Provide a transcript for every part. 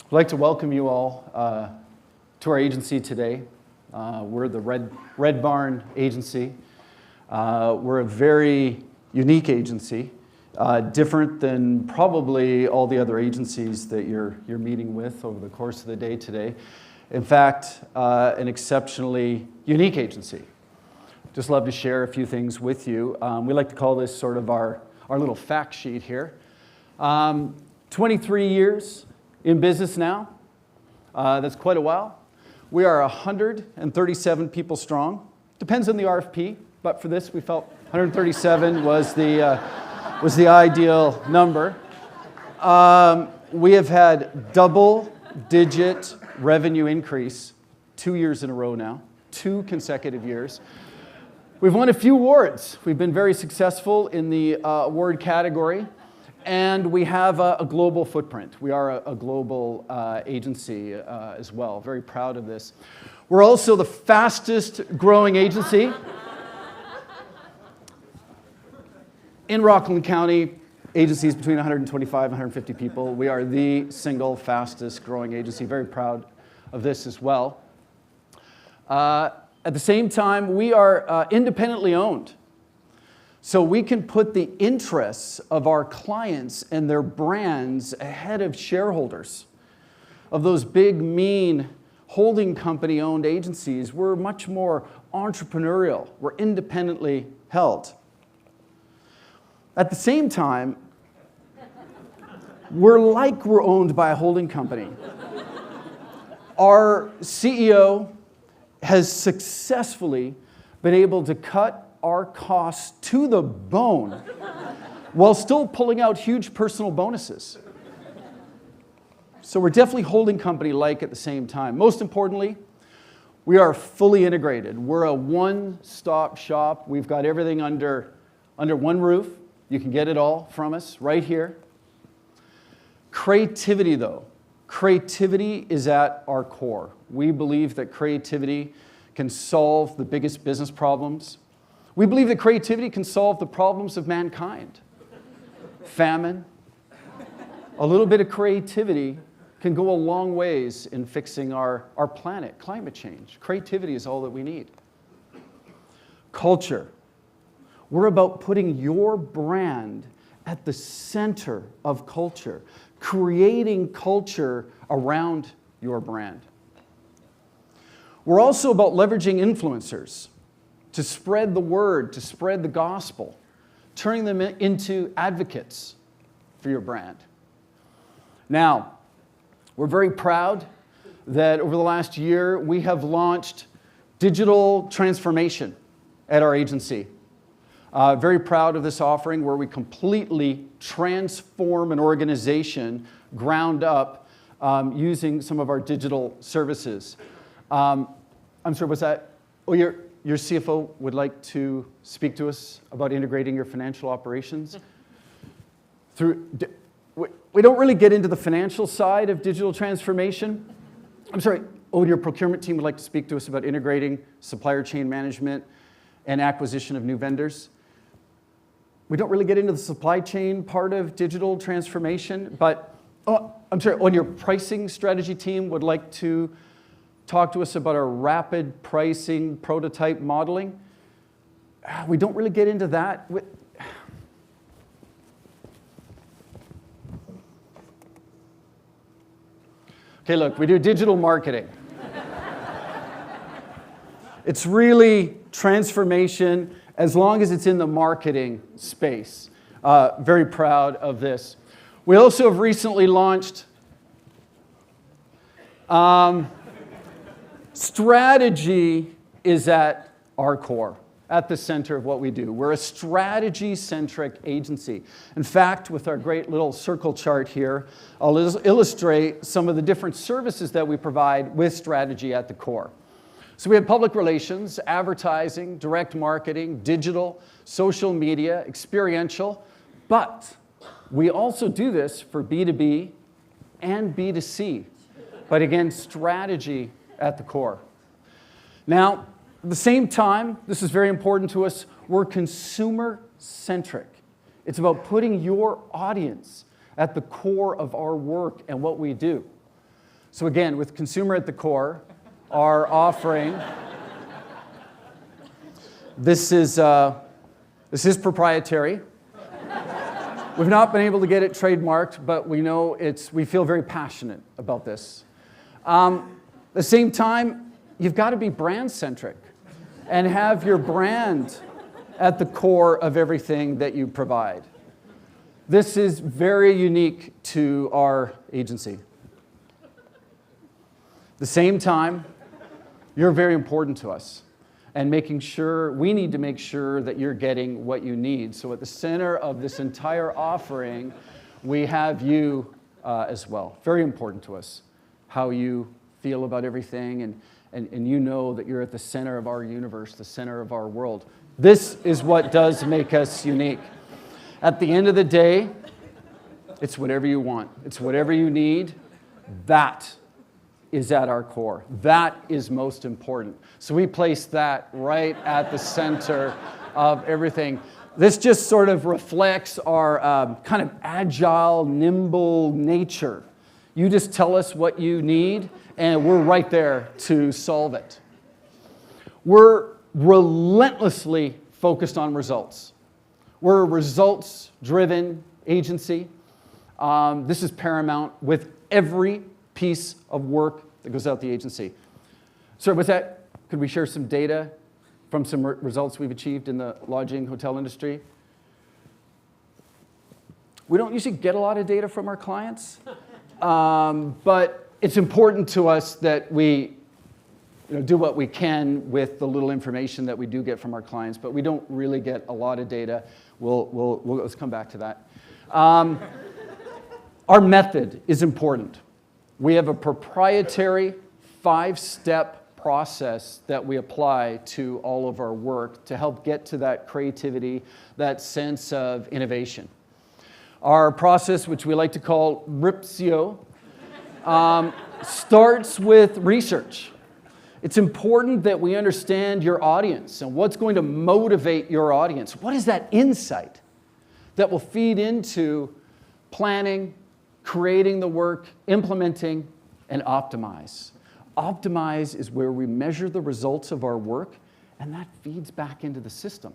I'd like to welcome you all to our agency today. We're the Red Barn Agency. We're a very unique agency, different than probably all the other agencies that you're meeting with over the course of the day today. In fact, an exceptionally unique agency. Just love to share a few things with you. We like to call this sort of our little fact sheet here. 23 years in business now. That's quite a while. We are 137 people strong. Depends on the RFP, but for this we felt 137 was the ideal number. We have had double-digit revenue increase 2 years in a row now, 2 consecutive years. We've won a few awards. We've been very successful in the award category. And we have a global footprint. We are a global agency as well. Very proud of this. We're also the fastest growing agency in Rockland County. Agencies between 125 and 150 people. We are the single fastest growing agency. Very proud of this as well. At the same time, we are independently owned. So we can put the interests of our clients and their brands ahead of shareholders. Of those big, mean, holding company-owned agencies, we're much more entrepreneurial. We're independently held. At the same time, we're owned by a holding company. Our CEO has successfully been able to cut our costs to the bone while still pulling out huge personal bonuses. So we're definitely holding company-like at the same time. Most importantly, we are fully integrated. We're a one-stop shop. We've got everything under one roof. You can get it all from us right here. Creativity, though. Creativity is at our core. We believe that creativity can solve the biggest business problems. We believe that creativity can solve the problems of mankind. Famine. A little bit of creativity can go a long ways in fixing our planet, climate change. Creativity is all that we need. Culture. We're about putting your brand at the center of culture, creating culture around your brand. We're also about leveraging influencers to spread the word, to spread the gospel, turning them into advocates for your brand. Now, we're very proud that over the last year, we have launched digital transformation at our agency. Very proud of this offering where we completely transform an organization ground up using some of our digital services. I'm sorry, what's that? Oh, your CFO would like to speak to us about integrating your financial operations. We don't really get into the financial side of digital transformation. I'm sorry, your procurement team would like to speak to us about integrating supplier chain management and acquisition of new vendors. We don't really get into the supply chain part of digital transformation, but, your pricing strategy team would like to talk to us about our rapid pricing prototype modeling. We don't really get into that. Okay, look, we do digital marketing. It's really transformation as long as it's in the marketing space. Very proud of this. We also have recently launched strategy is at our core, at the center of what we do. We're a strategy-centric agency. In fact, with our great little circle chart here, I'll illustrate some of the different services that we provide with strategy at the core. So we have public relations, advertising, direct marketing, digital, social media, experiential, but we also do this for B2B and B2C. But again, strategy at the core. Now, at the same time, this is very important to us, we're consumer-centric. It's about putting your audience at the core of our work and what we do. So again, with consumer at the core, our offering, this is proprietary. We've not been able to get it trademarked, but we know we feel very passionate about this. At the same time, you've got to be brand-centric and have your brand at the core of everything that you provide. This is very unique to our agency. At the same time, you're very important to us, and we need to make sure that you're getting what you need. So at the center of this entire offering, we have you as well. Very important to us, how you feel about everything, and you know that you're at the center of our universe, the center of our world. This is what does make us unique. At the end of the day, it's whatever you want. It's whatever you need. That is at our core. That is most important. So we place that right at the center of everything. This just sort of reflects our kind of agile, nimble nature. You just tell us what you need, and we're right there to solve it. We're relentlessly focused on results. We're a results-driven agency. This is paramount with every piece of work that goes out the agency. Sir, with that, could we share some data from some results we've achieved in the lodging hotel industry? We don't usually get a lot of data from our clients, but it's important to us that we do what we can with the little information that we do get from our clients, but we don't really get a lot of data. Let's come back to that. Our method is important. We have a proprietary 5-step process that we apply to all of our work to help get to that creativity, that sense of innovation. Our process, which we like to call RIPSIO, starts with research. It's important that we understand your audience and what's going to motivate your audience. What is that insight that will feed into planning, creating the work, implementing, and optimize? Optimize is where we measure the results of our work, and that feeds back into the system.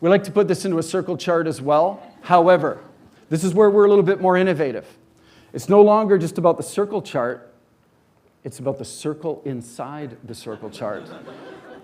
We like to put this into a circle chart as well. However, this is where we're a little bit more innovative. It's no longer just about the circle chart. It's about the circle inside the circle chart.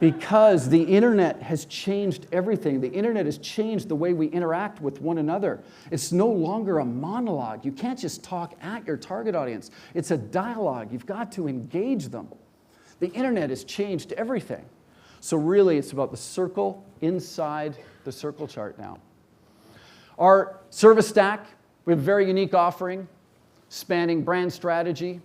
Because the internet has changed everything. The internet has changed the way we interact with one another. It's no longer a monologue. You can't just talk at your target audience. It's a dialogue. You've got to engage them. The internet has changed everything. So really, it's about the circle inside the circle chart now. Our service stack, we have a very unique offering spanning brand strategy,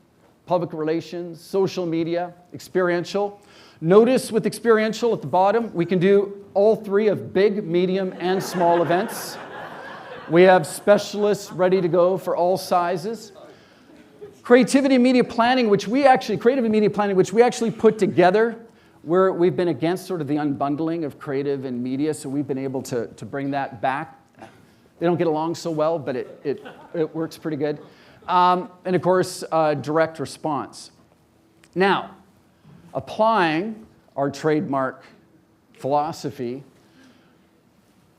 public relations, social media, experiential. Notice with experiential at the bottom, we can do all 3 of big, medium, and small events. We have specialists ready to go for all sizes. Creativity and media planning, which we actually put together, where we've been against sort of the unbundling of creative and media, so we've been able to bring that back. They don't get along so well, but it works pretty good. And of course, direct response. Now, applying our trademark philosophy,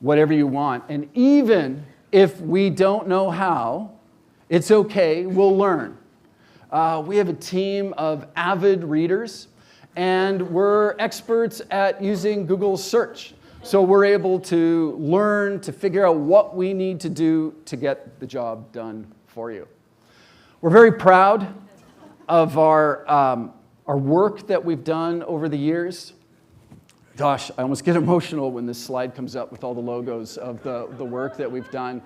whatever you want, and even if we don't know how, it's okay, we'll learn. We have a team of avid readers, and we're experts at using Google search. So we're able to learn to figure out what we need to do to get the job done for you. We're very proud of our work that we've done over the years. Gosh, I almost get emotional when this slide comes up with all the logos of the work that we've done.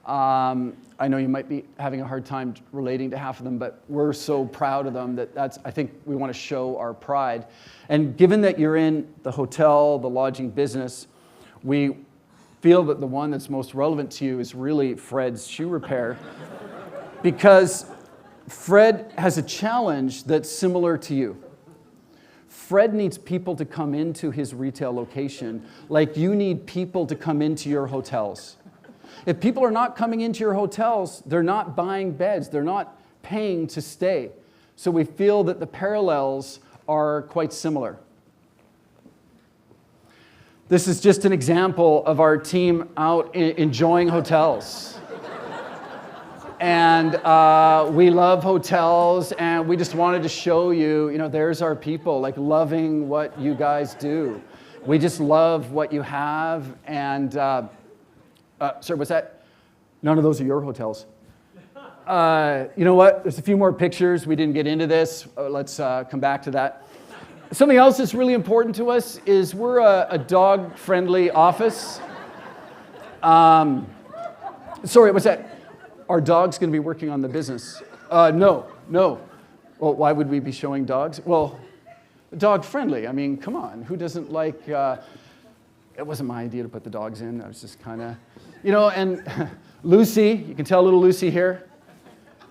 I know you might be having a hard time relating to half of them, but we're so proud of them I think we want to show our pride. And given that you're in the hotel, the lodging business, we feel that the one that's most relevant to you is really Fred's shoe repair. Because Fred has a challenge that's similar to you. Fred needs people to come into his retail location like you need people to come into your hotels. If people are not coming into your hotels, they're not buying beds, they're not paying to stay. So we feel that the parallels are quite similar. This is just an example of our team out enjoying hotels. And we love hotels, and we just wanted to show you, there's our people, like loving what you guys do. We just love what you have, and, sorry, what's that? None of those are your hotels. You know what? There's a few more pictures. We didn't get into this. Let's come back to that. Something else that's really important to us is we're a dog-friendly office. Sorry, what's that? Our dog's going to be working on the business. No. Well, why would we be showing dogs? Well, dog-friendly. I mean, come on. Who doesn't like... It wasn't my idea to put the dogs in. I was just kind of... and Lucy, you can tell little Lucy here,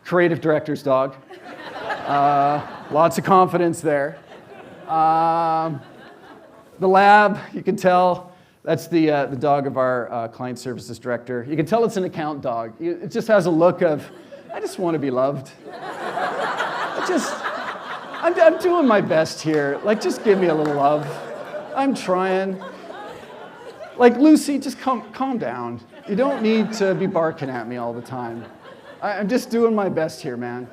creative director's dog. Lots of confidence there. The lab, you can tell, that's the dog of our client services director. You can tell it's an account dog. It just has a look of, I just want to be loved. I'm doing my best here. Like, just give me a little love. I'm trying. Like, Lucy, just calm down. You don't need to be barking at me all the time. I'm just doing my best here, man.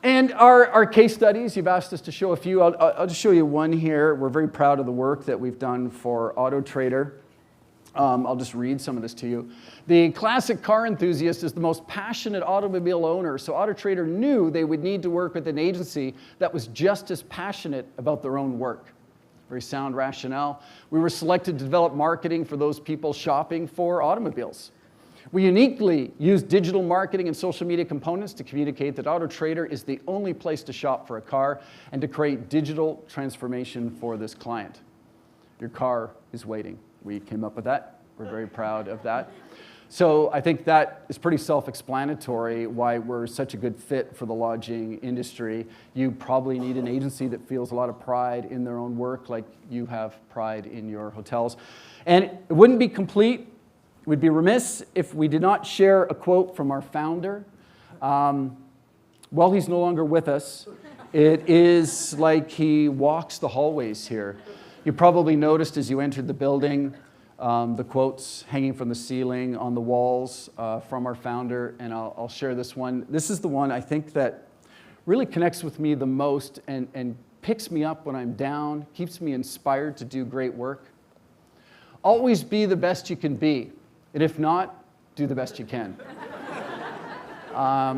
And our case studies, you've asked us to show a few. I'll just show you one here. We're very proud of the work that we've done for Auto Trader. I'll just read some of this to you. The classic car enthusiast is the most passionate automobile owner, so Auto Trader knew they would need to work with an agency that was just as passionate about their own work. Very sound rationale. We were selected to develop marketing for those people shopping for automobiles. We uniquely use digital marketing and social media components to communicate that Auto Trader is the only place to shop for a car and to create digital transformation for this client. Your car is waiting. We came up with that. We're very proud of that. So I think that is pretty self-explanatory why we're such a good fit for the lodging industry. You probably need an agency that feels a lot of pride in their own work, like you have pride in your hotels. And it wouldn't be complete. We'd be remiss if we did not share a quote from our founder. While he's no longer with us, it is like he walks the hallways here. You probably noticed as you entered the building, the quotes hanging from the ceiling on the walls from our founder, and I'll share this one. This is the one I think that really connects with me the most and picks me up when I'm down, keeps me inspired to do great work. Always be the best you can be. And if not, do the best you can. I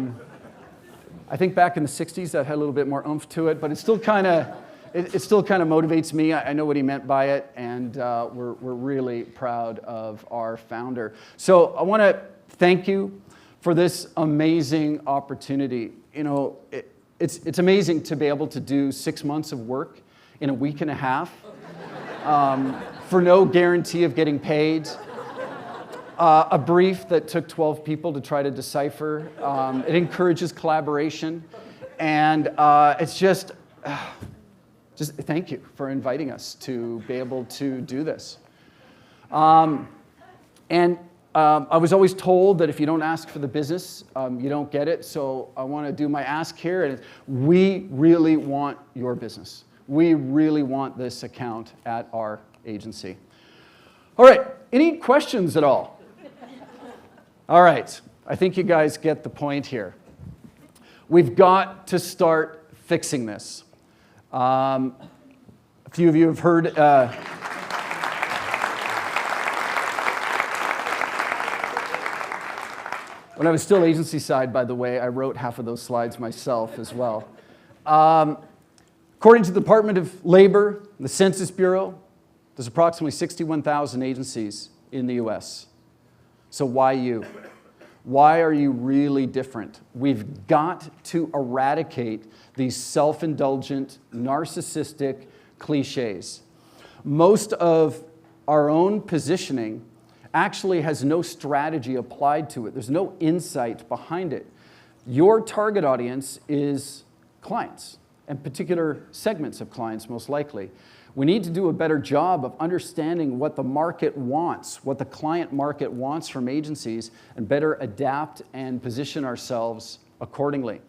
think back in the 60s that had a little bit more oomph to it, but it still kind of motivates me. I know what he meant by it, and we're really proud of our founder. So I want to thank you for this amazing opportunity. It's amazing to be able to do 6 months of work in a week and a half for no guarantee of getting paid. A brief that took 12 people to try to decipher. It encourages collaboration. And it's just thank you for inviting us to be able to do this. I was always told that if you don't ask for the business, you don't get it. So I want to do my ask here. And we really want your business. We really want this account at our agency. All right, any questions at all? All right, I think you guys get the point here. We've got to start fixing this. A few of you have heard... when I was still agency side, by the way, I wrote half of those slides myself as well. According to the Department of Labor, the Census Bureau, there's approximately 61,000 agencies in the US. So why you? Why are you really different? We've got to eradicate these self-indulgent, narcissistic cliches. Most of our own positioning actually has no strategy applied to it. There's no insight behind it. Your target audience is clients. and particular segments of clients, most likely. We need to do a better job of understanding what the market wants, what the client market wants from agencies, and better adapt and position ourselves accordingly.